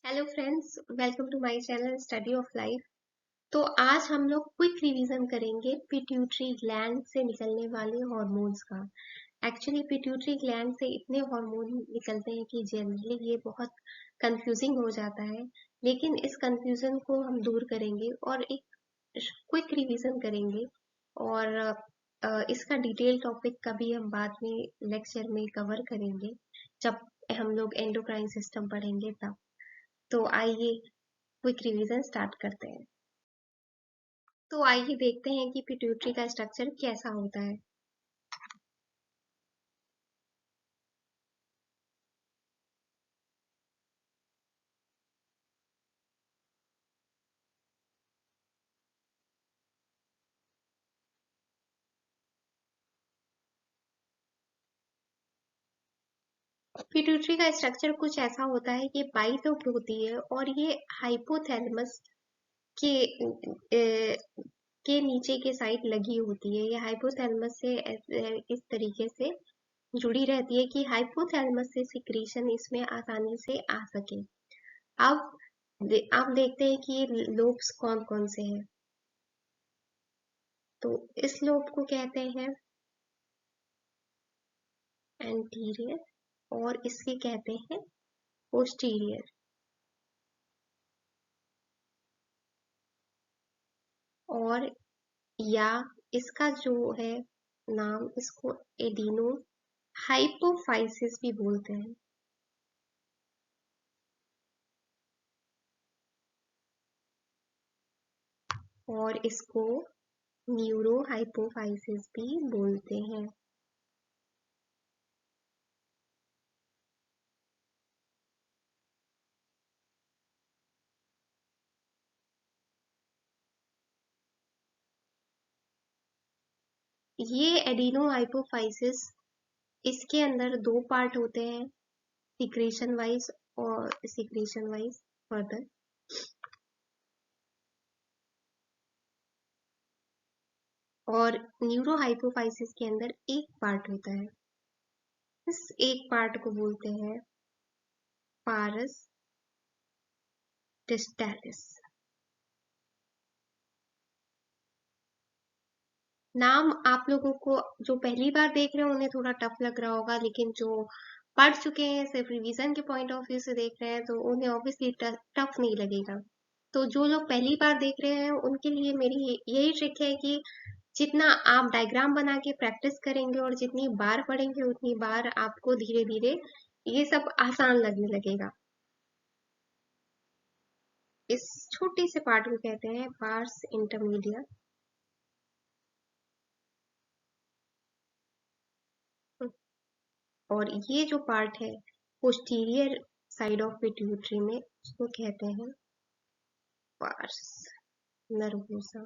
Hello friends, welcome to my channel study of life. तो आज हम लोग क्विक रिवीजन करेंगे पिट्यूटरी ग्लैंड से निकलने वाले हॉर्मोन्स का। एक्चुअली पिट्यूटरी ग्लैंड से इतने हार्मोन निकलते हैं कि जनरली ये बहुत कंफ्यूजिंग हो जाता है, लेकिन इस कंफ्यूजन को हम दूर करेंगे और एक क्विक रिवीजन करेंगे। और इसका डिटेल टॉपिक कभी हम बाद में लेक्चर में कवर करेंगे, जब हम लोग एंडोक्राइन सिस्टम पढ़ेंगे तब। तो आइए क्विक रिवीजन स्टार्ट करते हैं। तो आइए देखते हैं कि पिट्यूटरी का स्ट्रक्चर कैसा होता है। पिट्यूटरी का स्ट्रक्चर कुछ ऐसा होता है कि बाइलोब होती है और ये हाइपोथैलेमस के के नीचे के साइड लगी होती है। ये हाइपोथैलेमस से इस तरीके से जुड़ी रहती है कि हाइपोथैलेमस से सिक्रीशन इसमें आसानी से आ सके। अब आप देखते हैं कि ये लोब्स कौन कौन से हैं। तो इस लोब को कहते हैं एंटीरियर और इसके कहते हैं पोस्टीरियर। और या इसका जो है नाम, इसको एडिनो हाइपोफाइसिस भी बोलते हैं। और इसको न्यूरो हाइपोफाइसिस भी बोलते हैं। ये एडिनो हाइपोफाइसिस, इसके अंदर दो पार्ट होते हैं, सिक्रीशन वाइज और सिक्रीशन वाइज फर्दर। और न्यूरो हाइपोफाइसिस के अंदर एक पार्ट होता है, इस एक पार्ट को बोलते हैं पारस डिस्टालिस। नाम आप लोगों को जो पहली बार देख रहे हैं उन्हें थोड़ा टफ लग रहा होगा, लेकिन जो पढ़ चुके हैं, सिर्फ रिवीजन के पॉइंट ऑफ व्यू से देख रहे हैं, तो उन्हें ऑब्वियसली टफ नहीं लगेगा। तो जो लोग पहली बार देख रहे हैं उनके लिए मेरी यही ट्रिक है कि जितना आप डायग्राम बना के प्रैक्टिस करेंगे और जितनी बार पढ़ेंगे उतनी बार आपको धीरे धीरे ये सब आसान लगने लगेगा। इस छोटे से पार्ट को कहते हैं पार्स इंटरमीडिया। और ये जो पार्ट है पोस्टीरियर साइड ऑफ पिट्यूटरी में, उसको कहते हैं पार्स नर्वोसा।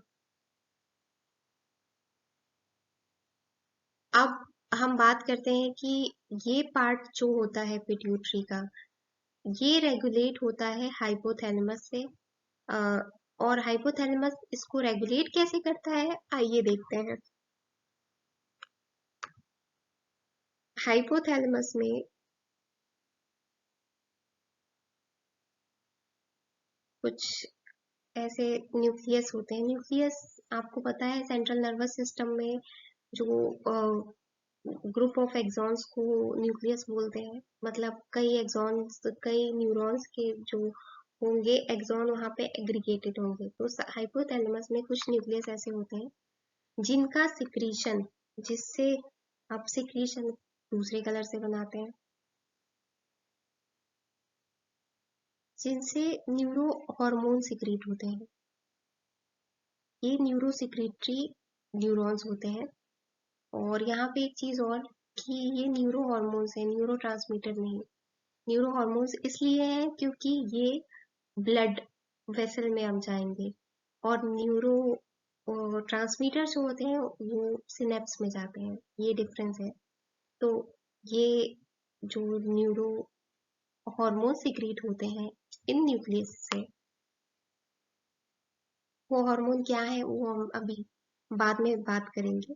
अब हम बात करते हैं कि ये पार्ट जो होता है पिट्यूटरी का, ये रेगुलेट होता है हाइपोथैलेमस से। और हाइपोथैलेमस इसको रेगुलेट कैसे करता है, आइए देखते हैं। हाइपोथैलेमस में कुछ ऐसे न्यूक्लियस होते हैं। न्यूक्लियस आपको पता है सेंट्रल नर्वस सिस्टम में जो ग्रुप ऑफ एक्सॉन्स को न्यूक्लियस बोलते हैं। मतलब कई एक्सॉन्स, कई न्यूरॉन्स के जो होंगे एक्सॉन वहां पे एग्रीगेटेड होंगे। तो हाइपोथैलेमस में कुछ न्यूक्लियस ऐसे होते हैं जिनका सिक्रीशन, जिससे आप सिक्रीशन दूसरे कलर से बनाते हैं, जिनसे न्यूरो हार्मोन सिक्रीट होते हैं। ये न्यूरो सिक्रीटरी न्यूरॉन्स होते हैं। और यहाँ पे एक चीज और, कि ये न्यूरो हार्मोन्स है, न्यूरो ट्रांसमीटर नहीं। न्यूरो हार्मोन्स इसलिए हैं क्योंकि ये ब्लड वेसल में अब जाएंगे, और न्यूरो ट्रांसमीटर जो होते हैं वो सिनेप्स में जाते हैं। ये डिफरेंस है। तो ये जो न्यूरो हार्मोन सिक्रीट होते हैं इन न्यूक्लियस से, वो हार्मोन क्या है वो हम अभी बाद में बात करेंगे।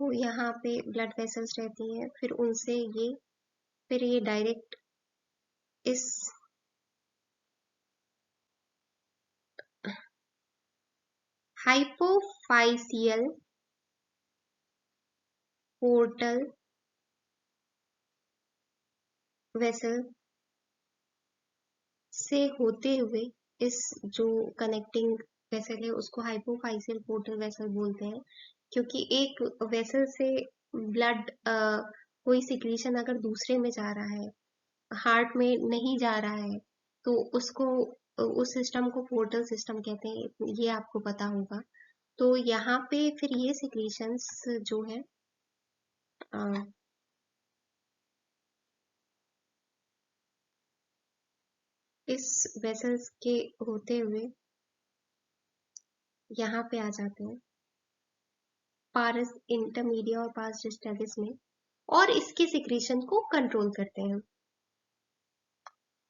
वो यहाँ पे ब्लड वेसल्स रहती हैं, फिर ये डायरेक्ट इस हाइपोफाइसियल पोर्टल वेसल से होते हुए इस जो कनेक्टिंग वेसल है उसको हाइपोफाइसियल पोर्टल वेसल बोलते हैं, क्योंकि एक वेसल से ब्लड कोई सिक्रीशन अगर दूसरे में जा रहा है, हार्ट में नहीं जा रहा है, तो उसको उस सिस्टम को पोर्टल सिस्टम कहते हैं, ये आपको पता होगा। तो यहाँ पे फिर ये सिक्रीशंस जो है अ, इस वेसल्स के होते हुए यहाँ पे आ जाते हैं पारस इंटरमीडिया और पास डिस्टेंस में, और इसके सिक्रीशन को कंट्रोल करते हैं।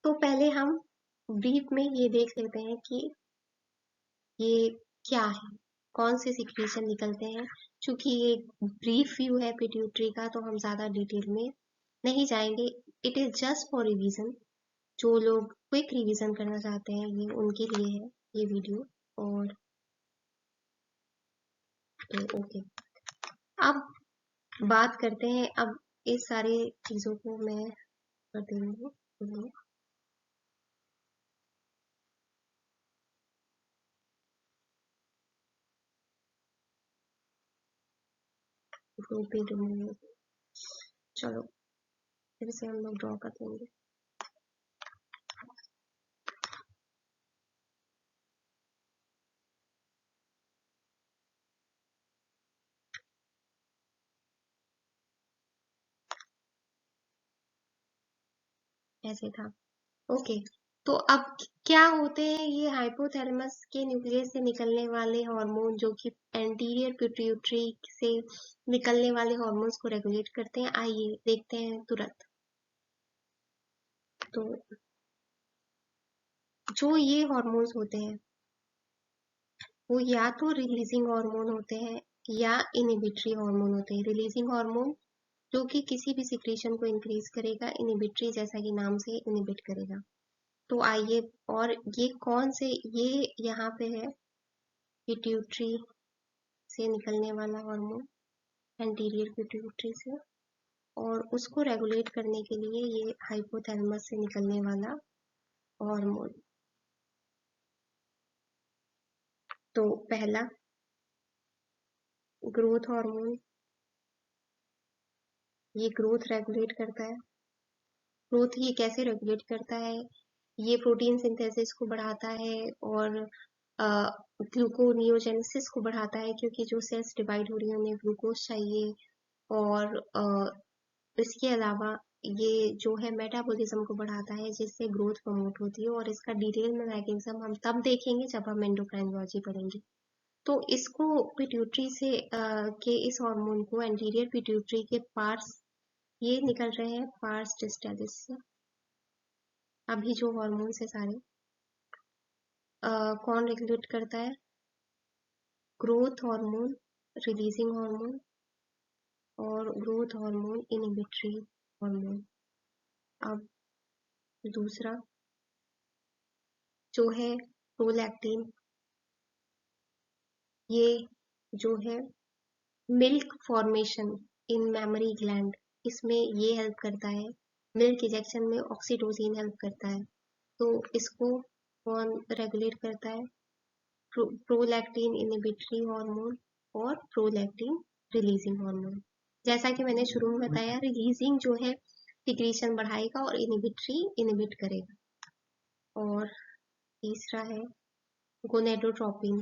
तो पहले हम ब्रीफ में ये देख लेते हैं कि ये क्या है, कौन से सिक्रीशन निकलते हैं। चूंकि ये ब्रीफ व्यू है पिट्यूटरी का, तो हम ज्यादा डिटेल में नहीं जाएंगे। It is just for revision. जो लोग क्विक रिवीजन करना चाहते हैं, ये उनके लिए है ये वीडियो। और तो ओके, अब बात करते हैं। अब इस सारी चीजों को मैं कर दे रही हूँ। चलो फिर से हम लोग ड्रॉ कर देंगे। ऐसे था। ओके, तो अब क्या होते हैं ये हाइपोथैलेमस के न्यूक्लियस से निकलने वाले हार्मोन, जो कि एंटीरियर पिट्यूटरी से निकलने वाले हार्मोन्स को रेगुलेट करते हैं। आइए देखते हैं तुरंत। तो जो ये हार्मोन्स होते हैं वो या तो रिलीजिंग हार्मोन होते हैं या इनहिबिटरी हार्मोन होते हैं। रिलीजिंग हार्मोन जो कि किसी भी सिक्रीशन को इंक्रीज करेगा, इनहिबिटरी जैसा कि नाम से इनहिबिट करेगा। तो आइए, और ये कौन से, ये यहाँ पे है पिट्यूटरी से निकलने वाला हार्मोन, एंटीरियर पिट्यूटरी से, और उसको रेगुलेट करने के लिए ये हाइपोथैलेमस से निकलने वाला हार्मोन। तो पहला ग्रोथ हार्मोन, ये ग्रोथ रेगुलेट करता है। ग्रोथ ये कैसे रेगुलेट करता है? ये प्रोटीन सिंथेसिस को बढ़ाता है और ग्लूकोनियोजेनेसिस को बढ़ाता है, क्योंकि जो सेल्स डिवाइड हो रही है उन्हें ग्लूकोज चाहिए। और इसके अलावा ये जो है मेटाबॉलिज्म को बढ़ाता है, जिससे ग्रोथ प्रमोट होती है। और इसका डिटेल में मैकेनिज्म हम तब देखेंगे जब हम एंडोक्राइनोलॉजी पढ़ेंगे। तो इसको पिट्यूटरी से के इस हार्मोन को एंटीरियर पिट्यूटरी के पार्स, ये निकल रहे हैं पार्स डिस्टेलिस से। अभी जो हॉर्मोन्स है सारे कौन रेगुलेट करता है? ग्रोथ हार्मोन, रिलीजिंग हार्मोन और ग्रोथ हार्मोन, इनहिबिटरी हार्मोन। अब दूसरा जो है प्रोलैक्टिन, ये जो है milk formation in memory gland, इसमें ये हेल्प करता है। मिल्क इजेक्शन में ऑक्सीटोसिन हेल्प करता है। तो इसको कौन रेगुलेट करता है? प्रोलैक्टिन इनहिबिटरी हार्मोन और प्रोलैक्टिन रिलीजिंग हार्मोन। जैसा कि मैंने शुरू में बताया, रिलीजिंग जो है सिक्रीशन बढ़ाएगा और इनहिबिटरी इनहिबिट करेगा। और तीसरा है गोनेडोट्रोपिन।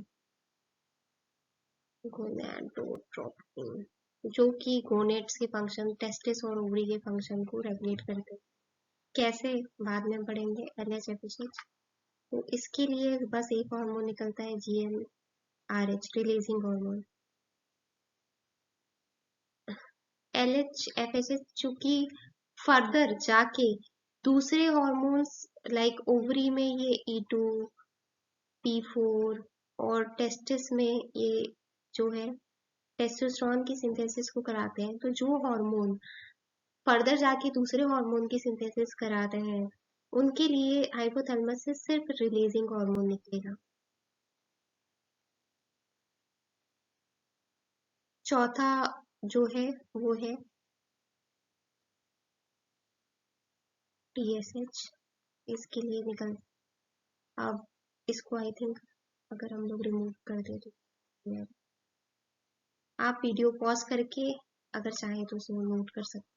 गोनेडोट्रोपिन जो कि गोनेट्स के फंक्शन, टेस्टिस और ओवरी के फंक्शन को रेगुलेट करते हैं। कैसे, बाद में पढ़ेंगे। LHFSH, तो इसके लिए बस एक हार्मोन निकलता है, GnRH, रिलीजिंग हार्मोन। LHFSH चूंकि फर्दर जाके दूसरे हार्मोन्स लाइक ओवरी में ये E2, P4 और टेस्टिस में ये जो है टेस्टोस्टेरोन की सिंथेसिस को कराते हैं, तो जो हार्मोन फर्दर जाके दूसरे हार्मोन की सिंथेसिस कराते हैं, उनके लिए हाइपोथैलेमस से सिर्फ रिलीजिंग हार्मोन निकलेगा। चौथा जो है वो है TSH, इसके लिए निकल, अब इसको आई थिंक अगर हम लोग रिमूव कर दे तो आप वीडियो पॉज करके अगर चाहें तो उसे नोट कर सकते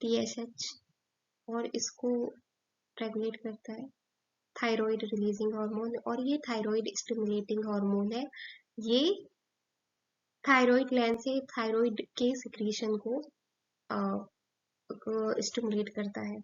TSH, और इसको रेगुलेट करता है थायराइड रिलीजिंग हार्मोन, और ये थायराइड स्टिमुलेटिंग हार्मोन है। ये थायराइड ग्लैंड से थायराइड के सिक्रीशन को स्टिमुलेट करता है।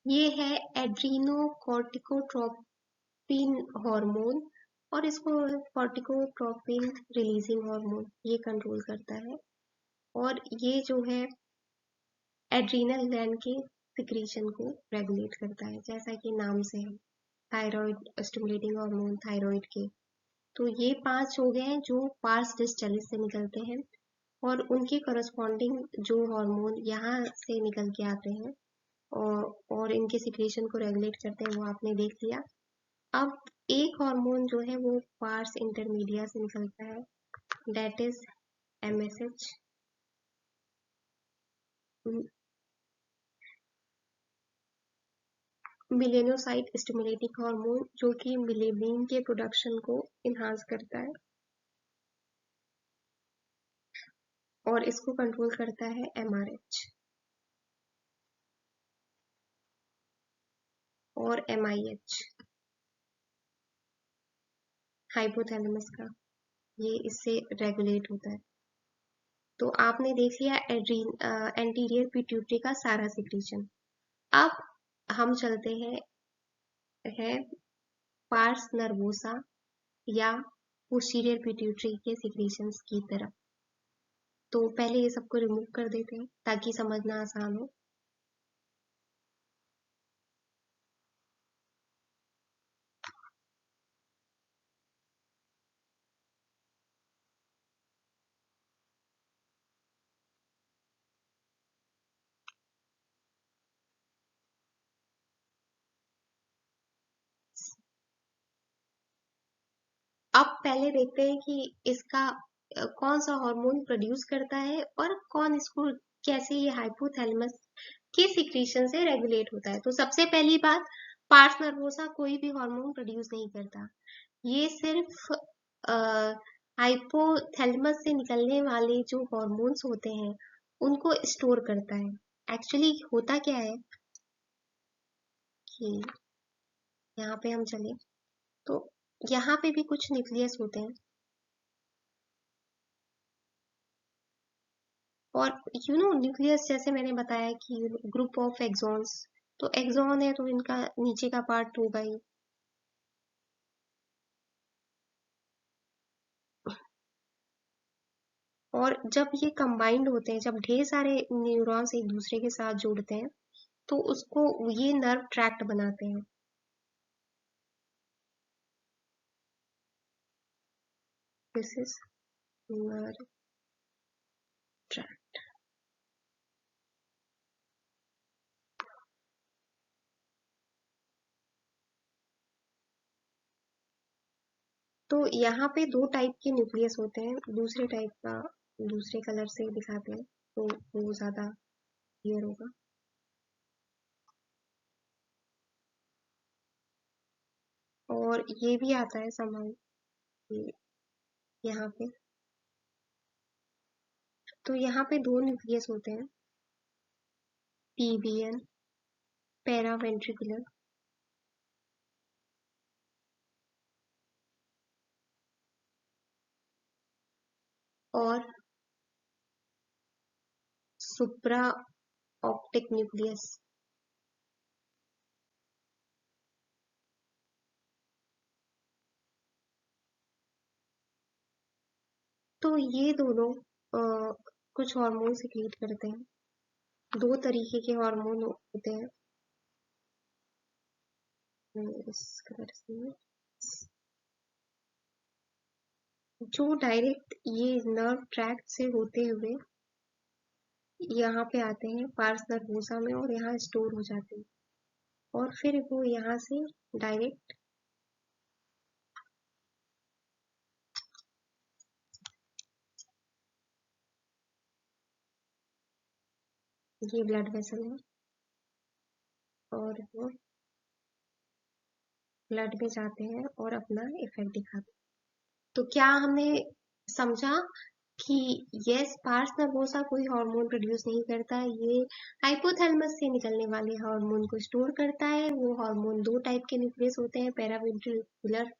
ये है एड्रीनोकोर्टिकोट्रोपिन हार्मोन, और इसको कॉर्टिकोट्रोपिन रिलीजिंग हार्मोन ये कंट्रोल करता है। और ये जो है एड्रीनल ग्लैंड के सिक्रीशन को रेगुलेट करता है, जैसा कि नाम से है थायराइड स्टिमुलेटिंग हार्मोन थायराइड के। तो ये 5 हो गए हैं जो पार्स डिस्टलिस से निकलते हैं, और उनके करस्पॉन्डिंग जो हार्मोन यहाँ से निकल के आते हैं और इनके सिक्रेशन को रेगुलेट करते हैं, वो आपने देख लिया। अब एक हार्मोन जो है वो पार्स इंटरमीडिया से निकलता है, that is MSH, melanocyte stimulating hormone, जो कि मिलेनिन के प्रोडक्शन को इन्हांस करता है, और इसको कंट्रोल करता है MRH और MIH हाइपोथैलेमस का, ये इससे रेगुलेट होता है। तो आपने देख लिया एंटीरियर पिट्यूटरी का सारा सिक्रीशन। अब हम चलते हैं पार्स नर्वोसा या पोस्टीरियर पिट्यूटरी के सिक्रीशंस की तरफ। तो पहले ये सबको रिमूव कर देते हैं ताकि समझना आसान हो। अब पहले देखते हैं कि इसका कौन सा हार्मोन प्रोड्यूस करता है और कौन इसको कैसे ये हाइपोथैलेमस के सिक्रीशन से रेगुलेट होता है। तो सबसे पहली बात, पार्स नर्वोसा कोई भी हार्मोन प्रोड्यूस नहीं करता, ये सिर्फ हाइपोथैलेमस से निकलने वाले जो हॉर्मोन्स होते हैं उनको स्टोर करता है। एक्चुअली होता क्या है कि यहाँ पे हम चले तो यहाँ पे भी कुछ न्यूक्लियस होते हैं, और न्यूक्लियस जैसे मैंने बताया कि ग्रुप ऑफ एक्सॉन्स, तो एक्सॉन है तो इनका नीचे का पार्ट होगा ही। और जब ये कंबाइंड होते हैं, जब ढेर सारे न्यूरॉन्स एक दूसरे के साथ जुड़ते हैं, तो उसको ये नर्व ट्रैक्ट बनाते हैं। This is nerve tract. तो यहाँ पे 2 टाइप के न्यूक्लियस होते हैं, दूसरे टाइप का दूसरे कलर से दिखाते हैं तो वो ज्यादा क्लियर होगा। और ये भी आता है समान यहाँ पे। तो यहाँ पे 2 न्यूक्लियस होते हैं, PVN पैरावेंट्रिकुलर और सुप्रा ऑप्टिक न्यूक्लियस। तो ये दोनों कुछ हार्मोन सिक्रीट करते हैं। दो तरीके के हार्मोन होते हैं। इस कलर से जो डायरेक्ट ये नर्व ट्रैक्ट से होते हुए यहाँ पे आते हैं पार्स नर्वोसा में और यहाँ स्टोर हो जाते हैं और फिर वो यहाँ से डायरेक्ट ये ब्लड वेसल है और वो ब्लड में जाते हैं और अपना इफेक्ट दिखाते हैं। तो क्या हमने समझा कि यस पार्स नर्वोसा कोई हार्मोन प्रोड्यूस नहीं करता है, ये हाइपोथैलेमस से निकलने वाले हार्मोन को स्टोर करता है। वो हार्मोन दो टाइप के न्यूक्लियस होते हैं, पेरावेंट्रिकुलर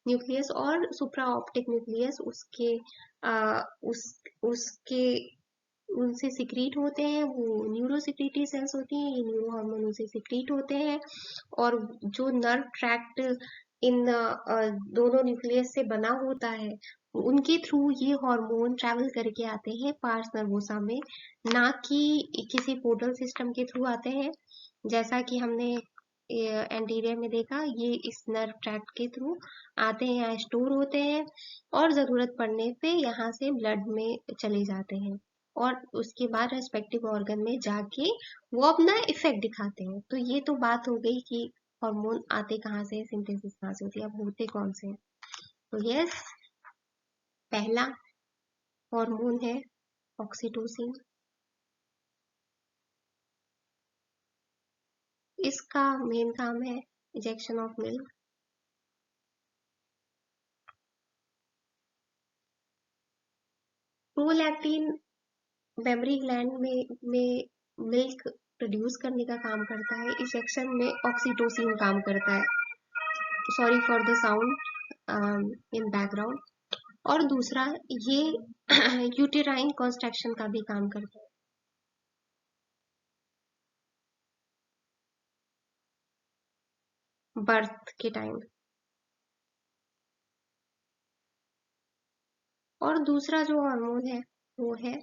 न्यूक्लियस और सुप्रा ऑप्टिक न्यूक्लियस। उसके उनसे सिक्रीट होते हैं, वो न्यूरो सिक्रीटरी सेल्स होती हैं, ये न्यूरो हार्मोन उनसे सिक्रीट होते हैं। और जो नर्व ट्रैक्ट इन दोनों न्यूक्लियस से बना होता है उनके थ्रू ये हार्मोन ट्रैवल करके आते हैं पार्स नर्वोसा में, ना कि किसी पोर्टल सिस्टम के थ्रू आते हैं जैसा कि हमने एंटीरियर में देखा। ये इस नर्व ट्रैक्ट के थ्रू आते हैं, यहाँ स्टोर होते हैं और जरूरत पड़ने पे यहाँ से ब्लड में चले जाते हैं और उसके बाद रेस्पेक्टिव ऑर्गन में जाके वो अपना इफेक्ट दिखाते हैं। तो ये तो बात हो गई कि हार्मोन आते कहाँ से, सिंथेसिस कहाँ से होती है, अब होते कौन से हैं। तो यस, पहला हार्मोन है ऑक्सीटोसिन। इसका मेन काम है injection of milk. Prolactin mammary gland में मिल्क प्रोड्यूस करने का काम करता है। इंजेक्शन में ऑक्सीटोसिन काम करता है। Sorry for the sound in background. और दूसरा ये यूटेराइन कॉन्स्ट्रक्शन का भी काम करता है, बर्थ के टाइम। और दूसरा जो हार्मोन है वो है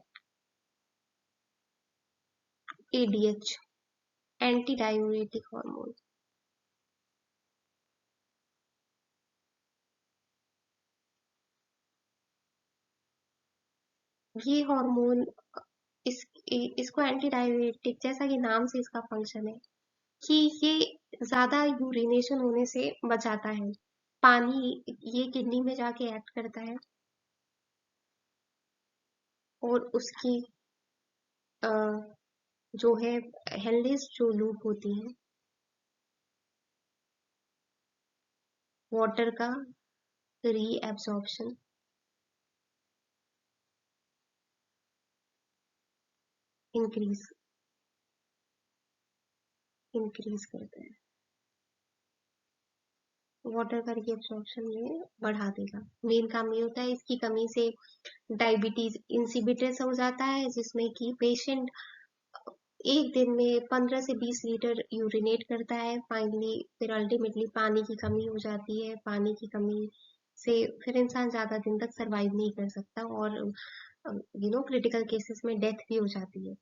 एडीएच, एंटी डायूरेटिक हार्मोन। ये हार्मोन इस इसको एंटी डायूरेटिक, जैसा कि नाम से इसका फंक्शन है कि ये ज्यादा यूरिनेशन होने से बचाता है। पानी ये किडनी में जाके एक्ट करता है और उसकी अ, जो है हेल्डिस जो लूप होती है वाटर का रीएब्सॉर्प्शन इंक्रीज इंक्रीज करता है। वाटर का रीएब्सॉर्प्शन ये बढ़ा देगा। मेन काम ये होता है, इसकी कमी से डायबिटीज इंसिपिडेस हो जाता है जिसमें कि पेशेंट एक दिन में 15 से 20 लीटर यूरिनेट करता है। फाइनली फिर अल्टीमेटली पानी की कमी हो जाती है। पानी की कमी से फिर इंसान ज्यादा दिन तक सरवाइव नहीं कर सकता और क्रिटिकल केसेस में डेथ भी हो जाती है।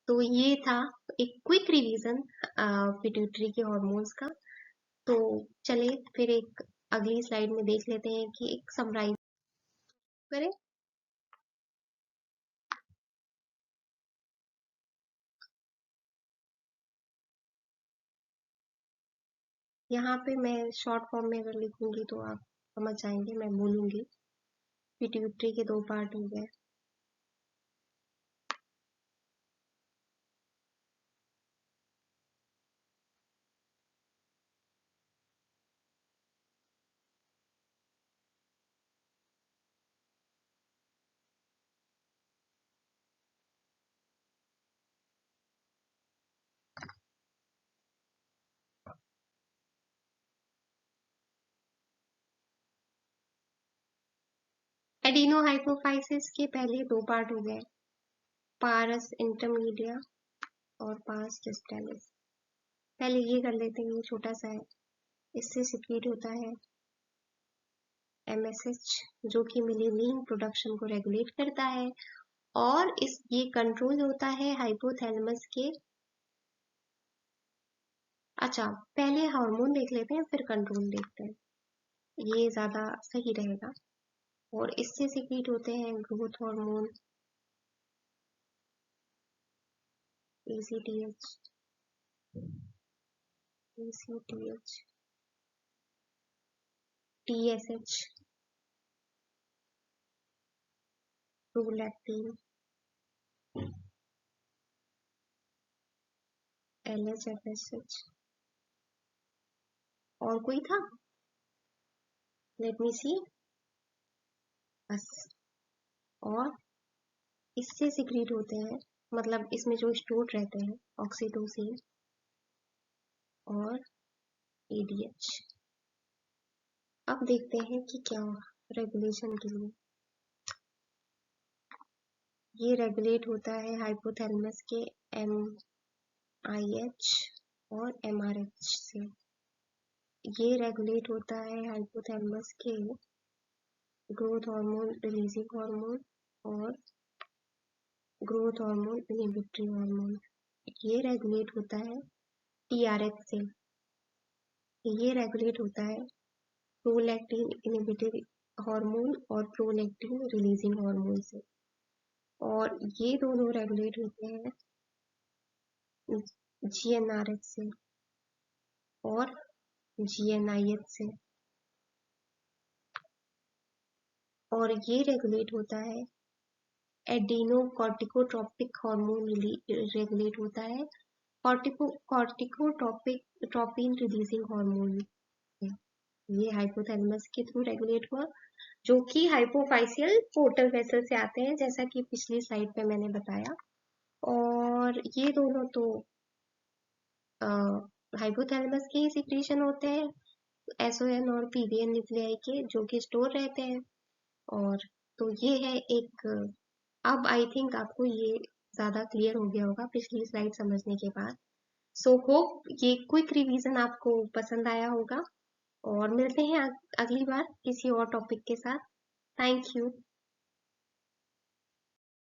तो ये था एक क्विक रिवीजन पिट्यूटरी के हॉर्मोन्स का। तो चले फिर एक अगली स्लाइड में देख लेते हैं कि एक समराइज करें। यहाँ पे मैं शॉर्ट फॉर्म में अगर लिखूंगी तो आप समझ जाएंगे, मैं बोलूंगी। पिट्यूटरी के दो पार्ट हो गए। एडिनोहाइपोफाइसिस के पहले दो पार्ट हो गए, पारस इंटरमीडिया और पास डिस्टैलिस। पहले ये कर लेते हैं, ये छोटा सा है। इससे सिक्रीट होता है MSH, जो कि मिलिलीन प्रोडक्शन को रेगुलेट करता है, और ये कंट्रोल होता है हाइपोथैलेमस के। अच्छा, पहले हार्मोन देख लेते हैं फिर कंट्रोल देखते हैं, ये ज्यादा सही रहेगा। और इससे सिक्रीट होते हैं growth hormone, ACTH, TSH, prolactin, LH, और कोई था? लेट मी सी, बस। और इससे सिक्रीट होते हैं, मतलब इसमें जो स्टोर रहते हैं, ऑक्सीटोसिन और ADH। अब देखते हैं कि क्या रेगुलेशन के लिए ये रेगुलेट होता है हाइपोथैलेमस के MIH और MRH से। ये रेगुलेट होता है हाइपोथैलेमस के ग्रोथ हार्मोन रिलीजिंग हार्मोन और ग्रोथ हार्मोन इनहिबिटरी हार्मोन। ये रेगुलेट होता है TRH से। ये रेगुलेट होता है प्रोलैक्टिन इनहिबिटरी हार्मोन और प्रोलैक्टिन रिलीजिंग हार्मोन से। और ये दोनों रेगुलेट होते हैं GnRH से और GnIH से। और ये रेगुलेट होता है एडिनोकॉर्टिकोट्रोपिक हार्मोन रेगुलेट होता है कॉर्टिकोट्रोपिन रिलीजिंग हार्मोन। ये हाइपोथैलेमस के थ्रू रेगुलेट हुआ, जो कि हाइपोफाइसियल पोर्टल वेसल से आते हैं, जैसा कि पिछली स्लाइड पे मैंने बताया। और ये दोनों तो हाइपोथैलेमस के ही सिक्रीशन होते हैं, SON और PDN न्यूक्लियाई के, जो कि स्टोर रहते हैं। और तो ये है एक, अब आई थिंक आपको ये ज्यादा क्लियर हो गया होगा पिछली स्लाइड समझने के बाद। सो होप ये क्विक रिवीजन आपको पसंद आया होगा, और मिलते हैं अगली बार किसी और टॉपिक के साथ। Thank you.